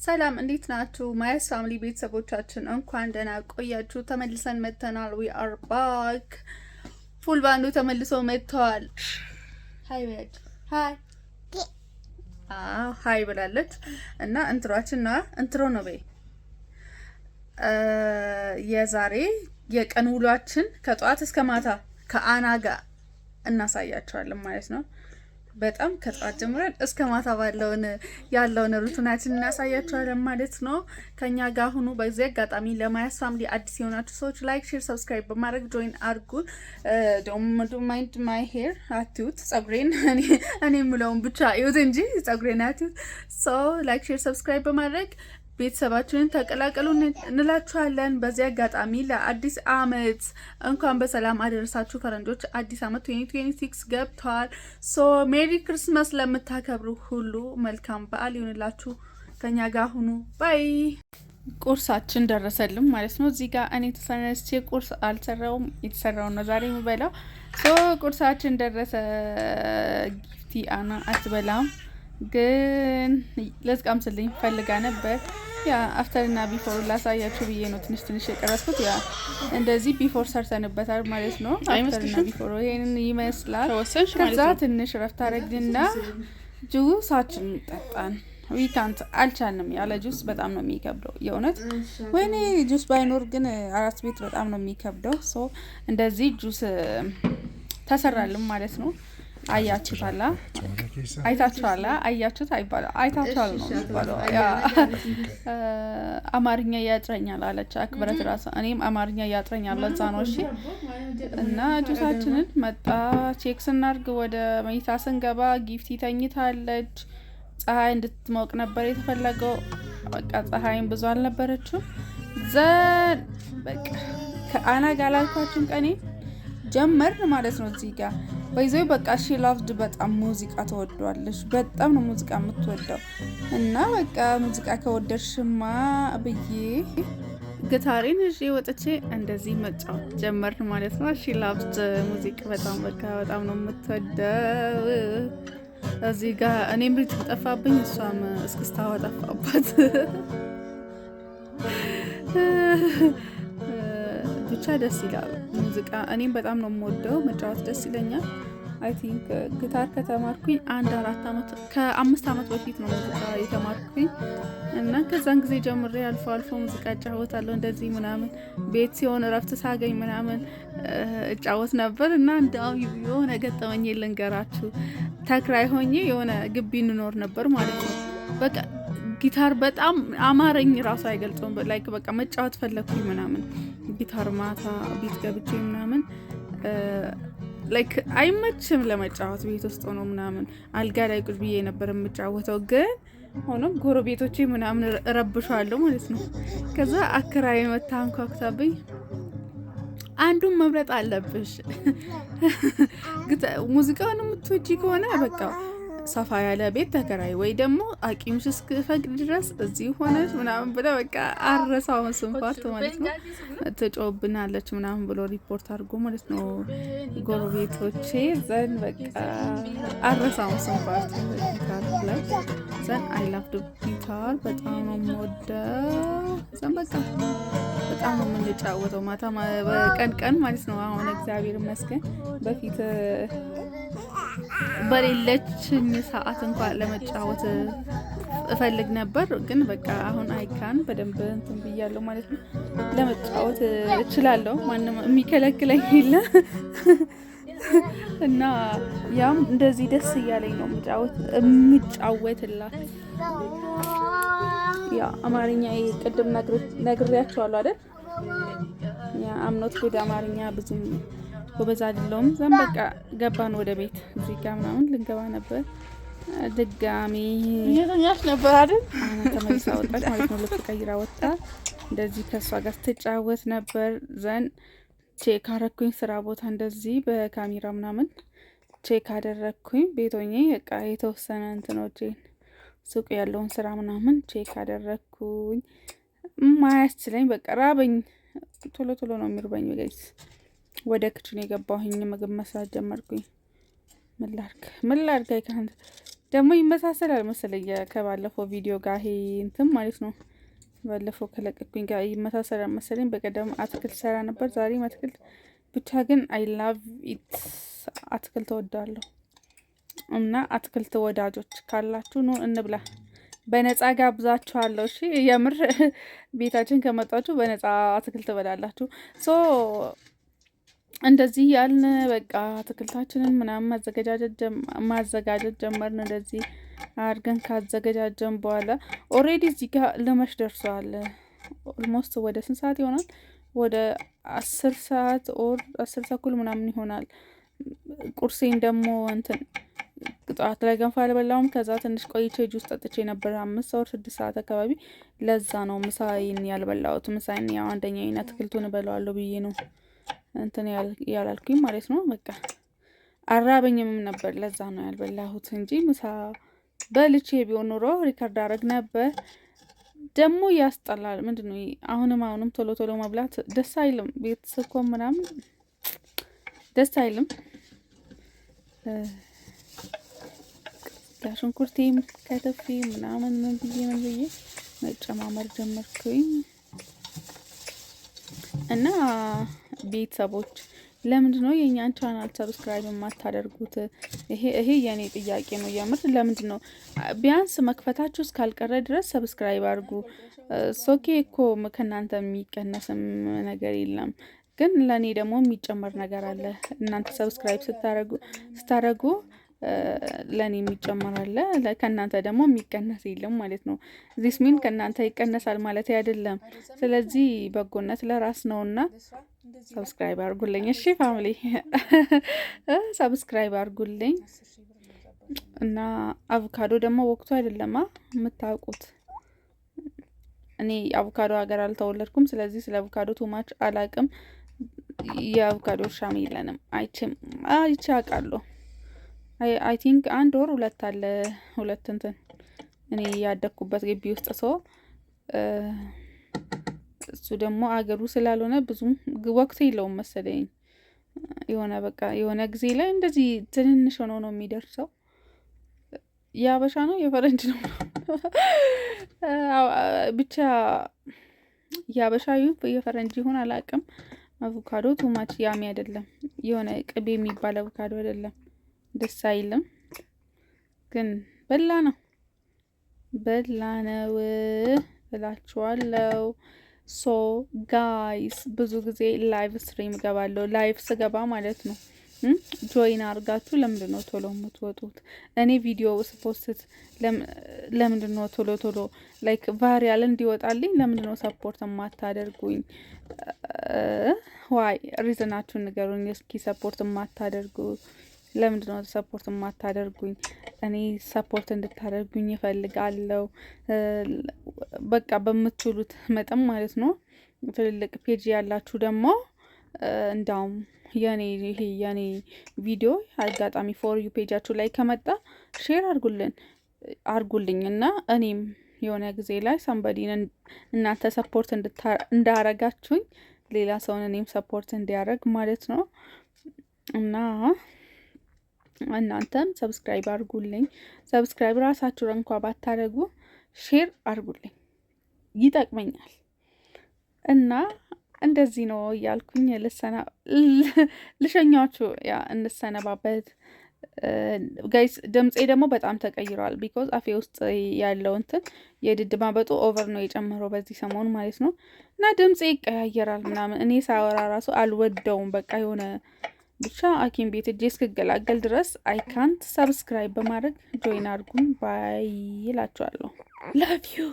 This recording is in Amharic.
ሰላም እንዴት ናችሁ? ማያስ ፋሚሊ ቤተሰቦቻችን እንኳን ደህና ቆያችሁ። ተመልሰን መጥተናል። ዊ አር ባክ። ፉል ባንዱ ተመልሶ መጥተዋል። ሃይ በል ሃይ ሃይ ብላለች እና እንትሮ ነው በይ። የዛሬ የቀን ውሏችን ከጧት እስከ ማታ ከአና ጋር እናሳያቸዋለን ማለት ነው። በጣም ከጧት ጀምረን እስከ ማታ ያለውን ሩቲናችን እናሳያቸዋለን ማለት ነው። ከኛ ጋር ሁኑ። በዚህ አጋጣሚ ለማያስ ፋሚሊ አዲስ የሆናችሁ ሰዎች ላይክ፣ ሼር፣ ሰብስክራይብ በማድረግ ጆይን አድርጉ። ዶንት ማይንድ ማይ ሄር አትዩት፣ ጸጉሬን እኔ የምለውን ብቻ እዩት እንጂ ጸጉሬን አትዩት። ሶ ላይክ፣ ሼር፣ ሰብስክራይብ በማድረግ ቤተሰባችንን ተቀላቀሉ እንላችኋለን። በዚህ አጋጣሚ ለአዲስ አመት እንኳን በሰላም አደረሳችሁ። ፈረንጆች አዲስ አመት 2026 ገብቷል። ሶ ሜሪ ክሪስማስ ለምታከብሩ ሁሉ መልካም በዓል ይሁንላችሁ። ከኛ ጋር ሁኑ። ባይ። ቁርሳችን ደረሰልን ማለት ነው። እዚህ ጋር እኔ ተሰነስቼ ቁርስ አልሰራውም፣ የተሰራው ነው ዛሬ የምበላው። ሶ ቁርሳችን ደረሰ። ጊፍቲ አና አትበላም ግን ለዝቃምስልኝ ፈልጋ ነበር። ያ አፍተርና ቢፎር ላሳያችሁ ብዬ ነው ትንሽ የቀረስኩት። ያ እንደዚህ ቢፎር ሰርተንበታል ማለት ነው። አፍተርና ቢፎር ይሄንን ይመስላል። ከዛ ትንሽ ረፍት አረግና ጁሳችን ጠጣን። ዊካንት አልቻልንም። ያለ ጁስ በጣም ነው የሚከብደው የእውነት። ወይኔ ጁስ ባይኖር ግን አራስ ቤት በጣም ነው የሚከብደው። ሶ እንደዚህ ጁስ ተሰራልን ማለት ነው። አያችሁታላ? አይታችኋላ? አያችሁት አይባለው፣ አይታችኋል ነው የሚባለው። አማርኛ ያጥረኛል አለች አክብረት ራሱ። እኔም አማርኛ ያጥረኛል ለዛ ነው። እሺ። እና ጁሳችንን መጣ ቼክ ስናርግ ወደ መኝታ ስንገባ ጊፍቲ ተኝታለች። ፀሐይ እንድትሞቅ ነበር የተፈለገው። በቃ ፀሐይም ብዙ አልነበረችም። ዘን በቃ ከአና ጋር ላልኳችን ቀኔ ጀመር ማለት ነው። እዚህ ጋር በይዘው በቃ ሺ ላቭድ በጣም ሙዚቃ ተወዷለች። በጣም ነው ሙዚቃ የምትወደው እና በቃ ሙዚቃ ከወደድሽማ ብዬ ጊታሬን እሺ ወጥቼ እንደዚህ መጫወት ጀመርን ማለት ነው። ሺ ላቭድ ሙዚቃ በጣም በጣም ነው የምትወደው። እዚህ ጋር እኔም ሪትም ጠፋብኝ፣ እሷም እስክስታዋ ጠፋባት። ብቻ ደስ ይላል ሙዚቃ። እኔም በጣም ነው የምወደው፣ መጫወት ደስ ይለኛል። አይ ቲንክ ጊታር ከተማርኩኝ ከ5 ዓመት በፊት ነው ሙዚቃ የተማርኩኝ እና ከዛን ጊዜ ጀምሬ አልፎ ሙዚቃ እጫወታለሁ። እንደዚህ ምናምን ቤት ሲሆን እረፍት ሳገኝ ምናምን እጫወት ነበር እና እንደው የሆነ ገጠመኝ ልንገራችሁ። ተክራይ ሆኜ የሆነ ግቢ እንኖር ነበር ማለት ነው። በቃ ጊታር በጣም አማረኝ ራሱ አይገልጸውም። ላይክ በቃ መጫወት ፈለኩኝ ምናምን ጊታር ማታ ቤት ገብቼ ምናምን ላይክ አይመችም ለመጫወት ቤት ውስጥ ሆኖ ምናምን አልጋ ላይ ቁጭ ብዬ ነበር የምጫወተው። ግን ሆኖም ጎረቤቶቼ ምናምን እረብሻለሁ ማለት ነው። ከዛ አከራይ መታ አንኳኩታብኝ፣ አንዱን መምረጥ አለብሽ ሙዚቃውን የምትወጂ ከሆነ በቃ ሰፋ ያለ ቤት ተከራይ ወይ ደግሞ አቂምሽ እስክፈቅድ ድረስ እዚህ ሆነሽ ምናምን ብለ በቃ አረሳውን ስንፋርት ማለት ነው። ትጮብናለች ምናምን ብሎ ሪፖርት አድርጎ ማለት ነው ጎረቤቶቼ። ዘን በቃ አረሳውን ስንፋርት ላይ ዘን አይ ላቭ ጊታር በጣም ነው የምወደው። ዘን በቃ በጣም ነው የምንጫወተው ማታ ቀን ማለት ነው። አሁን እግዚአብሔር ይመስገን በፊት በሌለችኝ ሰዓት እንኳን ለመጫወት እፈልግ ነበር። ግን በቃ አሁን አይካን በደንብ እንትን ብያለሁ ማለት ነው። ለመጫወት እችላለሁ፣ ማንም የሚከለክለኝ የለ እና ያም እንደዚህ ደስ እያለኝ ነው የምጫወትላት። ያ አማርኛ ቅድም ነግሬያቸዋለሁ አይደል? ያ አምኖት ወደ አማርኛ ብዙም ጎበዝ አይደለሁም። ዘን በቃ ገባን ወደ ቤት። እዚህ ጋር ምናምን ልንገባ ነበር ድጋሚ እየተኛሽ ነበር አይደል? ተመልሳ ወጣች ማለት ነው። ልብስ ቀይራ ወጣ። እንደዚህ ከሷ ጋር ስትጫወት ነበር። ዘን ቼክ አደረኩኝ ስራ ቦታ እንደዚህ በካሜራ ምናምን ቼክ አደረኩኝ። ቤቶኜ በቃ የተወሰነ እንትኖቼን ሱቅ ያለውን ስራ ምናምን ቼክ አደረኩኝ። ማያስችለኝ በቃ ራበኝ። ቶሎ ነው የሚርበኝ ጋይስ። ወደ ክችን የገባሁኝ ምግብ መስራት ጀመርኩኝ። ምን ላድርግ አይካንት ደግሞ ይመሳሰላል መሰለኝ ከባለፈው ቪዲዮ ጋር ይሄ እንትን ማለት ነው። ባለፈው ከለቀኩኝ ጋር ይመሳሰላል መሰለኝ። በቀደም አትክልት ሰራ ነበር፣ ዛሬም አትክልት። ብቻ ግን አይ ላቭ ኢት አትክልት እወዳለሁ። እና አትክልት ወዳጆች ካላችሁ ኑ እንብላ። በነፃ ጋብዛችኋለሁ። እሺ የምር ቤታችን ከመጣችሁ በነፃ አትክልት ትበላላችሁ። ሶ እንደዚህ ያልን በቃ አትክልታችንን ምናምን ማዘጋጀት ጀመርን። እንደዚህ አድርገን ካዘገጃጀን በኋላ ኦሬዲ እዚህ ጋር ልመሽ ደርሰዋል። ኦልሞስት ወደ ስንት ሰዓት ይሆናል? ወደ 10 ሰዓት ኦር 10 ተኩል ምናምን ይሆናል። ቁርሴን ደግሞ እንትን ጠዋት ላይ ገንፎ አልበላውም። ከዛ ትንሽ ቆይቼ ጁስ ጠጥቼ ነበር 5 or 6 ሰዓት አካባቢ። ለዛ ነው ምሳዬን ያልበላሁት። ምሳዬን ያው አንደኛዬን አትክልቱን እበላዋለሁ ብዬ ነው እንትን ያላልኩኝ ማለት ነው። በቃ አራበኝም ነበር፣ ለዛ ነው ያልበላሁት እንጂ ምሳ በልቼ ቢሆን ኖሮ ሪከርድ አደረግ ነበር። ደግሞ ያስጠላል። ምንድነው አሁንም ቶሎ ቶሎ መብላት ደስ አይልም። ቤተሰብ ምናምን ደስ አይልም። ሽንኩርቴም ከተፌ ምናምን ምን ብዬ መጨማመር ጀመርኩኝ። እና ቤተሰቦች ለምንድን ነው የኛን ቻናል ሰብስክራይብ የማታደርጉት? ይሄ የኔ ጥያቄ ነው የምር። ለምንድን ነው ቢያንስ መክፈታችሁ እስካልቀረ ድረስ ሰብስክራይብ አድርጉ። ሶኬ እኮ ከእናንተ የሚቀነስም ነገር የለም፣ ግን ለእኔ ደግሞ የሚጨመር ነገር አለ። እናንተ ሰብስክራይብ ስታደርጉ ለእኔ የሚጨመር አለ፣ ከእናንተ ደግሞ የሚቀነስ የለም ማለት ነው። ዚስ ሚን ከእናንተ ይቀነሳል ማለት አይደለም። ስለዚህ በጎነት ለራስ ነውና ሰብስክራይብ አድርጉልኝ። እሺ ፋሚሊ ሰብስክራይብ አድርጉልኝ። እና አቮካዶ ደግሞ ወቅቱ አይደለማ የምታውቁት። እኔ አቮካዶ ሀገር አልተወለድኩም፣ ስለዚህ ስለ አቮካዶ ቱማች አላቅም። የአቮካዶ እርሻም የለንም። አይቼ አውቃለሁ። አይ ቲንክ 1 or 2 አለ። 2 እንትን እኔ ያደኩበት ግቢ ውስጥ ሰው እሱ ደግሞ አገሩ ስላልሆነ ብዙም ወቅት የለውም መሰለኝ። የሆነ ጊዜ ላይ እንደዚህ ትንንሽ ሆኖ ነው የሚደርሰው። የአበሻ ነው የፈረንጅ ነው ብቻ የአበሻ የፈረንጅ ይሁን አላውቅም። አቮካዶ ቱማች ያሚ አይደለም። የሆነ ቅቤ የሚባል አቮካዶ አይደለም፣ ደስ አይልም። ግን በላ ነው እላችኋለሁ። ሶ ጋይስ ብዙ ጊዜ ላይቭ ስትሪም ገባለሁ። ላይቭ ስገባ ማለት ነው ጆይን አድርጋችሁ ለምንድን ነው ቶሎ የምትወጡት? እኔ ቪዲዮ ስፖስት ለምንድን ነው ቶሎ ላይክ ቫይራል እንዲወጣልኝ ለምንድን ነው ሰፖርት የማታደርጉኝ? ዋይ ሪዝናችሁን ንገሩኝ እስኪ። ሰፖርት የማታደርጉ ለምንድን ነው ሰፖርት የማታደርጉኝ? እኔ ሰፖርት እንድታደርጉኝ እፈልጋለሁ። በቃ በምትሉት መጠን ማለት ነው። ትልልቅ ፔጅ ያላችሁ ደግሞ እንዳውም የኔ ቪዲዮ አጋጣሚ ፎር ዩ ፔጃችሁ ላይ ከመጣ ሼር አርጉልኝ እና እኔም የሆነ ጊዜ ላይ ሳምባዲን እናንተ ሰፖርት እንዳረጋችሁኝ ሌላ ሰውን እኔም ሰፖርት እንዲያደርግ ማለት ነው። እና እናንተም ሰብስክራይብ አርጉልኝ። ሰብስክራይብ ራሳችሁ እንኳን ባታደርጉ ሼር አርጉልኝ፣ ይጠቅመኛል። እና እንደዚህ ነው እያልኩኝ ልሸኛችሁ እንሰነባበት። ጋይስ ድምፄ ደግሞ በጣም ተቀይሯል። ቢኮዝ አፌ ውስጥ ያለው እንትን የድድ ማበጡ ኦቨር ነው የጨመረው በዚህ ሰሞን ማለት ነው። እና ድምፄ ይቀያየራል ምናምን። እኔ ሳወራ ራሱ አልወደውም። በቃ የሆነ ብቻ ሐኪም ቤት እጄ እስክገላገል ድረስ አይካንት። ሰብስክራይብ በማድረግ ጆይን አድርጉን። ባይ ይላችኋለሁ። ላቭ ዩ